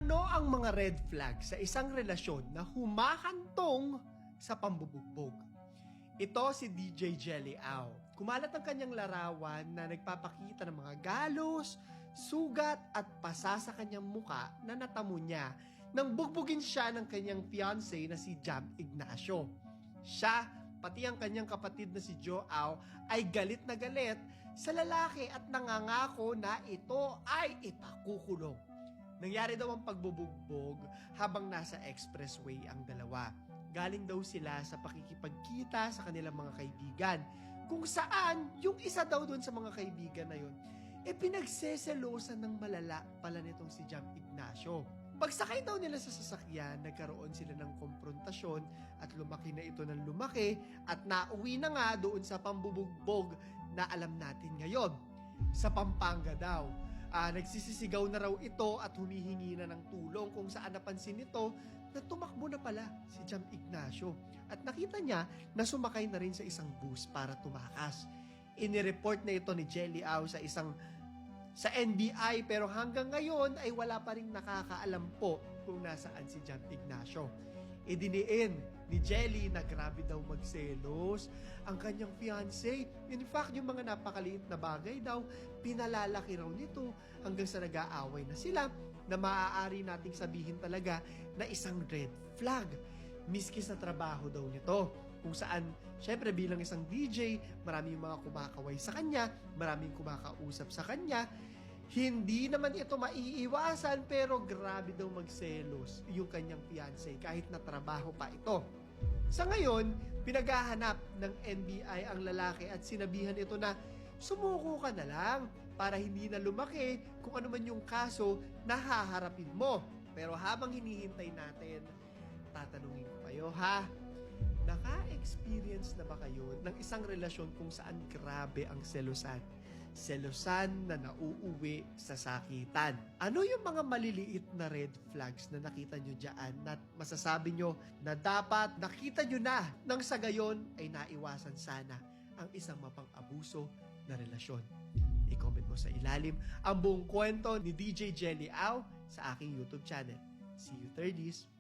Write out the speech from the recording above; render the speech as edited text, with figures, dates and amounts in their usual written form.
Ano ang mga red flag sa isang relasyon na humahantong sa pambubugbog? Ito si DJ Jelly Au. Kumalat ang kanyang larawan na nagpapakita ng mga galos, sugat at pasa sa kanyang muka na natamo niya nang bugbugin siya ng kanyang fiancé na si Jam Ignacio. Siya, pati ang kanyang kapatid na si Joe Au ay galit na galit sa lalaki at nangangako na ito ay ipakukulong. Nangyari daw ang pagbubugbog habang nasa expressway ang dalawa. Galing daw sila sa pakikipagkita sa kanilang mga kaibigan. Kung saan, yung isa daw doon sa mga kaibigan na yun, pinagseselosan ng malala pala nitong si Jam Ignacio. Pagsakay daw nila sa sasakyan, nagkaroon sila ng konfrontasyon at lumaki na ito ng lumaki at nauwi na nga doon sa pambubugbog na alam natin ngayon. Sa Pampanga daw. Nagsisisigaw na raw ito at humihingi na ng tulong kung saan napansin nito na tumakbo na pala si Jam Ignacio at nakita niya na sumakay na rin sa isang bus para tumakas. Inireport na ito ni Jelly Au sa NBI pero hanggang ngayon ay wala pa rin nakakaalam po kung nasaan si Jam Ignacio. Idiniin ni Jelly na grabe daw magselos ang kanyang fiancé. In fact, yung mga napakaliit na bagay daw, pinalalaki raw nito hanggang sa nag-aaway na sila na maaari nating sabihin talaga na isang red flag. Miski sa trabaho daw nito. Kung saan, syempre bilang isang DJ, maraming mga kumakaway sa kanya, maraming kumakausap sa kanya. Hindi naman ito maiiwasan pero grabe daw magselos yung kanyang fiancé kahit na trabaho pa ito. Sa ngayon, pinaghahanap ng NBI ang lalaki at sinabihan ito na sumuko ka na lang para hindi na lumaki kung ano man yung kaso na haharapin mo. Pero habang hinihintay natin, tatanungin ko kayo ha, naka-experience na ba kayo ng isang relasyon kung saan grabe ang selosan? Selosan na nauuwi sa sakitan. Ano yung mga maliliit na red flags na nakita nyo dyan na masasabi nyo na dapat nakita nyo na nang sa gayon ay naiwasan sana ang isang mapang-abuso na relasyon? I-comment mo sa ilalim ang buong kwento ni DJ Jelly Au sa aking YouTube channel. See you 30s!